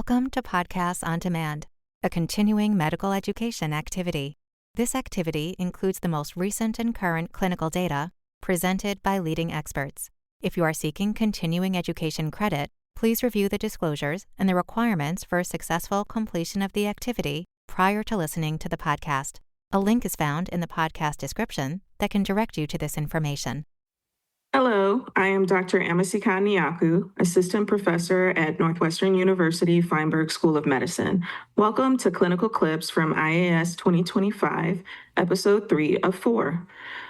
Welcome to Podcasts on Demand, a continuing medical education activity. This activity includes the most recent and current clinical data presented by leading experts. If you are seeking continuing education credit, please review the disclosures and the requirements for successful completion of the activity prior to listening to the podcast. A link is found in the podcast description that can direct you to this information. Hello, I am Dr. Amesika Nyaku, Assistant Professor at Northwestern University Feinberg School of Medicine. Welcome to Clinical Clips from IAS 2025, Episode 3 of 4.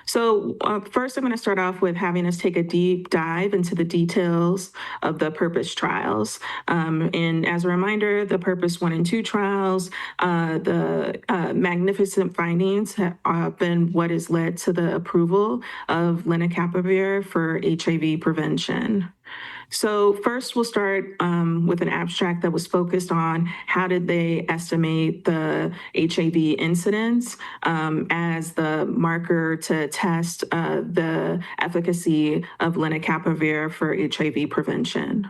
So first, I'm going to start off with having us take a deep dive into the details of the PURPOSE trials. And as a reminder, the PURPOSE 1 and 2 trials, the magnificent findings have been what has led to the approval of lenacapavir for HIV prevention. So first, we'll start with an abstract that was focused on how did they estimate the HIV incidence as the marker to test the efficacy of lenacapavir for HIV prevention.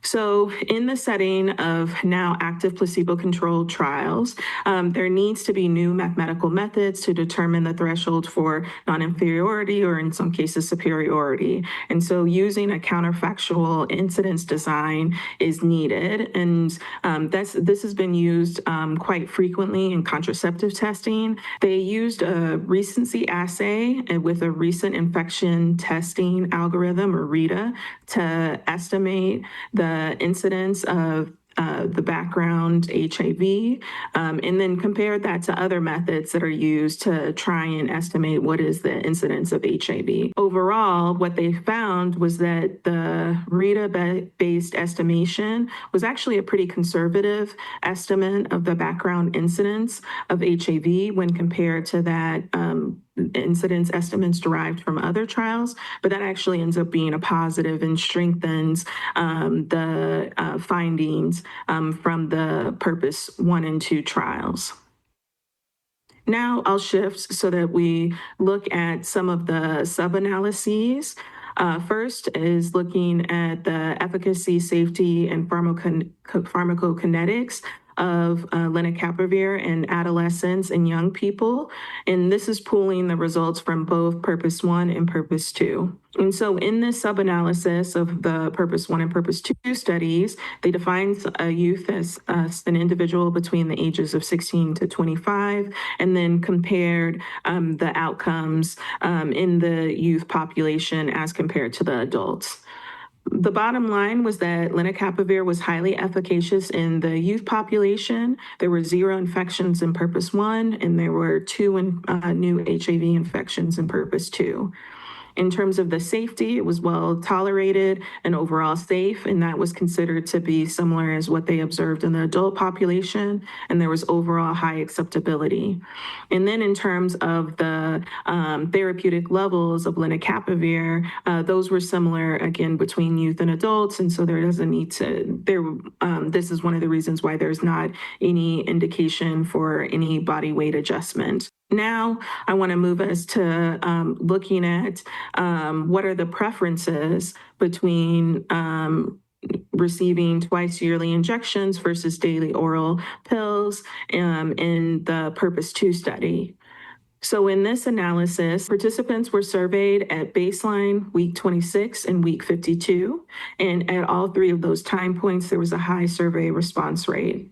So in the setting of now active placebo-controlled trials, there needs to be new mathematical methods to determine the threshold for non-inferiority or in some cases superiority. And so using a counterfactual incidence design is needed. And this has been used quite frequently in contraceptive testing. They used a recency assay with a recent infection testing algorithm, or RITA, to estimate the incidence of the background HIV, and then compared that to other methods that are used to try and estimate what is the incidence of HIV. Overall, what they found was that the RITA-based estimation was actually a pretty conservative estimate of the background incidence of HIV when compared to that incidence estimates derived from other trials, but that actually ends up being a positive and strengthens the findings from the PURPOSE 1 and 2 trials. Now I'll shift so that we look at some of the sub-analyses. First is looking at the efficacy, safety, and pharmacokinetics of lenacapavir in adolescents and young people. And this is pooling the results from both PURPOSE 1 and PURPOSE 2. And so in this sub-analysis of the PURPOSE 1 and PURPOSE 2 studies, they defined a youth as an individual between the ages of 16 to 25, and then compared the outcomes in the youth population as compared to the adults. The bottom line was that lenacapavir was highly efficacious in the youth population. There were 0 infections in PURPOSE 1, and there were 2 new HIV infections in PURPOSE 2. In terms of the safety, it was well tolerated and overall safe, and that was considered to be similar as what they observed in the adult population, and there was overall high acceptability. And then in terms of the therapeutic levels of lenacapavir, those were similar, again, between youth and adults, and so there doesn't need to, this is one of the reasons why there's not any indication for any body weight adjustment. Now, I want to move us to looking at what are the preferences between receiving twice yearly injections versus daily oral pills in the PURPOSE 2 study. So in this analysis, participants were surveyed at baseline, week 26, and week 52. And at all 3 of those time points, there was a high survey response rate.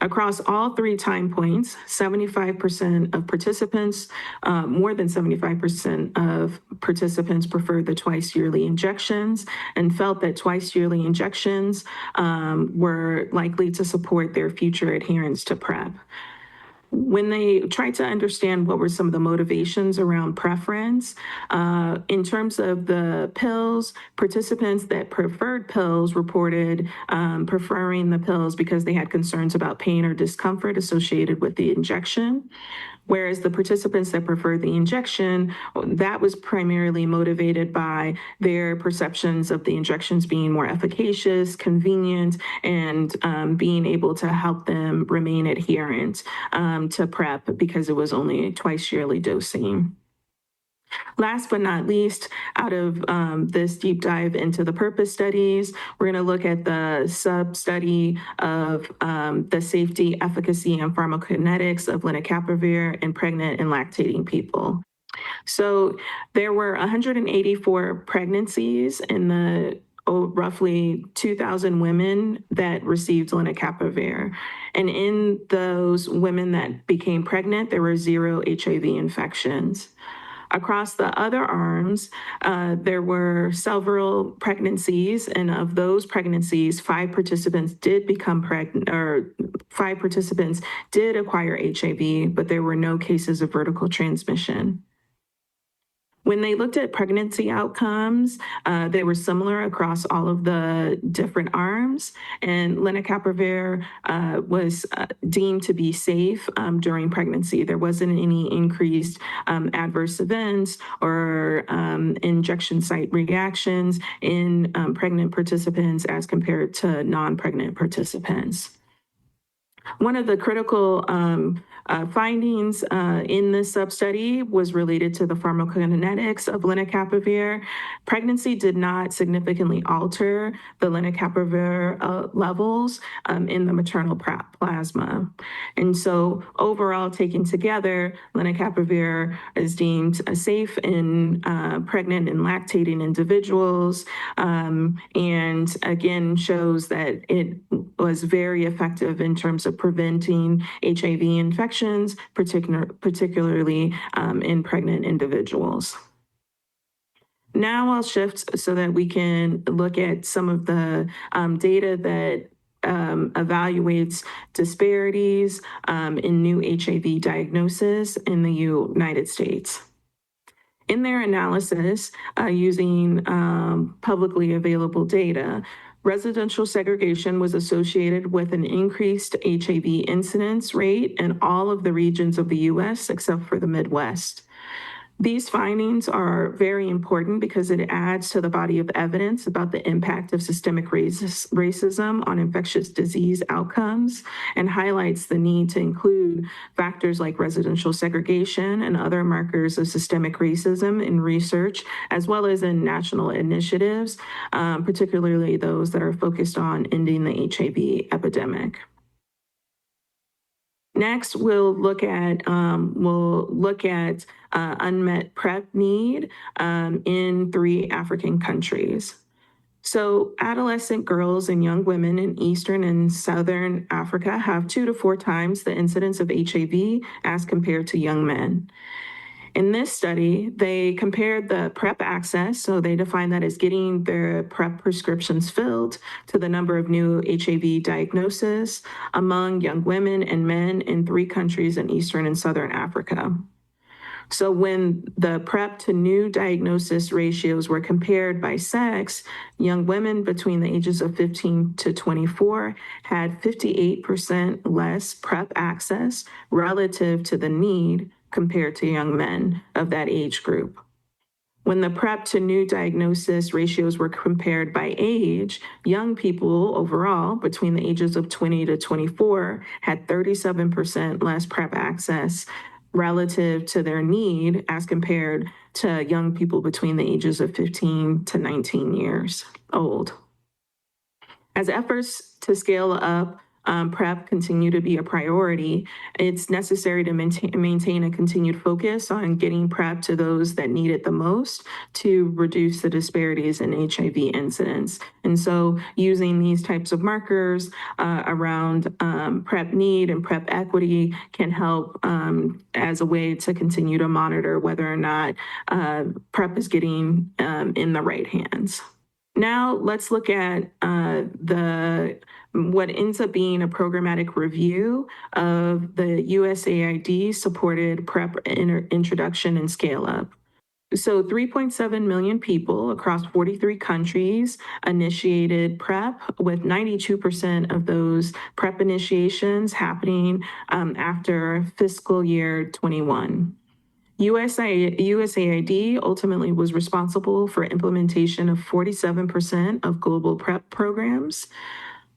Across all 3 time points, 75% of participants, more than 75% of participants preferred the twice yearly injections and felt that twice yearly injections were likely to support their future adherence to PrEP. When they tried to understand what were some of the motivations around preference, in terms of the pills, participants that preferred pills reported preferring the pills because they had concerns about pain or discomfort associated with the injection. Whereas the participants that preferred the injection, that was primarily motivated by their perceptions of the injections being more efficacious, convenient, and being able to help them remain adherent to PrEP because it was only twice yearly dosing. Last but not least, out of this deep dive into the purpose studies, we're going to look at the sub-study of the safety, efficacy, and pharmacokinetics of lenacapavir in pregnant and lactating people. So there were 184 pregnancies in the roughly 2,000 women that received lenacapavir. And in those women that became pregnant, there were 0 HIV infections. Across the other arms, there were several pregnancies, and of those pregnancies, 5 participants did become pregnant, or 5 participants did acquire HIV, but there were no cases of vertical transmission. When they looked at pregnancy outcomes, they were similar across all of the different arms, and lenacapavir was deemed to be safe during pregnancy. There wasn't any increased adverse events or injection site reactions in pregnant participants as compared to non-pregnant participants. One of the critical findings in this sub-study was related to the pharmacokinetics of lenacapavir. Pregnancy did not significantly alter the lenacapavir levels in the maternal plasma. And so overall, taken together, lenacapavir is deemed safe in pregnant and lactating individuals, and again shows that it was very effective in terms of preventing HIV infections, particularly in pregnant individuals. Now I'll shift so that we can look at some of the data that evaluates disparities in new HIV diagnosis in the United States. In their analysis, using publicly available data, residential segregation was associated with an increased HIV incidence rate in all of the regions of the US except for the Midwest. These findings are very important because it adds to the body of evidence about the impact of systemic racism on infectious disease outcomes and highlights the need to include factors like residential segregation and other markers of systemic racism in research, as well as in national initiatives, particularly those that are focused on ending the HIV epidemic. Next, we'll look at unmet PrEP need in 3 African countries. So adolescent girls and young women in Eastern and Southern Africa have 2 to 4 times the incidence of HIV as compared to young men. In this study, they compared the PrEP access, so they defined that as getting their PrEP prescriptions filled, to the number of new HIV diagnoses among young women and men in 3 countries in Eastern and Southern Africa. So when the PrEP to new diagnosis ratios were compared by sex, young women between the ages of 15 to 24 had 58% less PrEP access relative to the need compared to young men of that age group. When the PrEP to new diagnosis ratios were compared by age, young people overall between the ages of 20 to 24 had 37% less PrEP access relative to their need as compared to young people between the ages of 15 to 19 years old. As efforts to scale up PrEP continue to be a priority, it's necessary to maintain a continued focus on getting PrEP to those that need it the most to reduce the disparities in HIV incidence. And so using these types of markers around PrEP need and PrEP equity can help as a way to continue to monitor whether or not PrEP is getting in the right hands. Now let's look at what ends up being a programmatic review of the USAID supported PrEP introduction and scale up. So 3.7 million people across 43 countries initiated PrEP, with 92% of those PrEP initiations happening after fiscal year 21. USAID ultimately was responsible for implementation of 47% of global PrEP programs.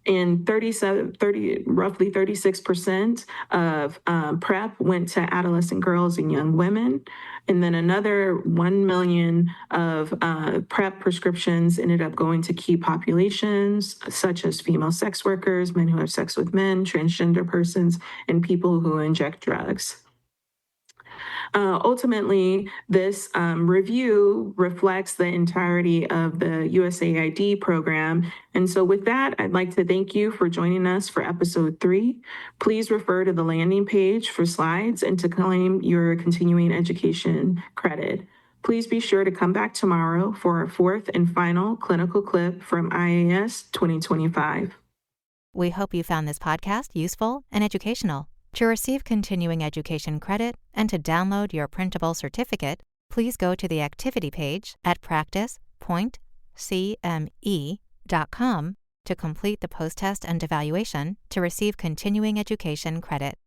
and roughly 36% of PrEP went to adolescent girls and young women. And then another 1 million of PrEP prescriptions ended up going to key populations, such as female sex workers, men who have sex with men, transgender persons, and people who inject drugs. Ultimately, this review reflects the entirety of the USAID program. And so with that, I'd like to thank you for joining us for episode 3. Please refer to the landing page for slides and to claim your continuing education credit. Please be sure to come back tomorrow for our 4th and final clinical clip from IAS 2025. We hope you found this podcast useful and educational. To receive continuing education credit and to download your printable certificate, please go to the activity page at practice.cme.com to complete the post-test and evaluation to receive continuing education credit.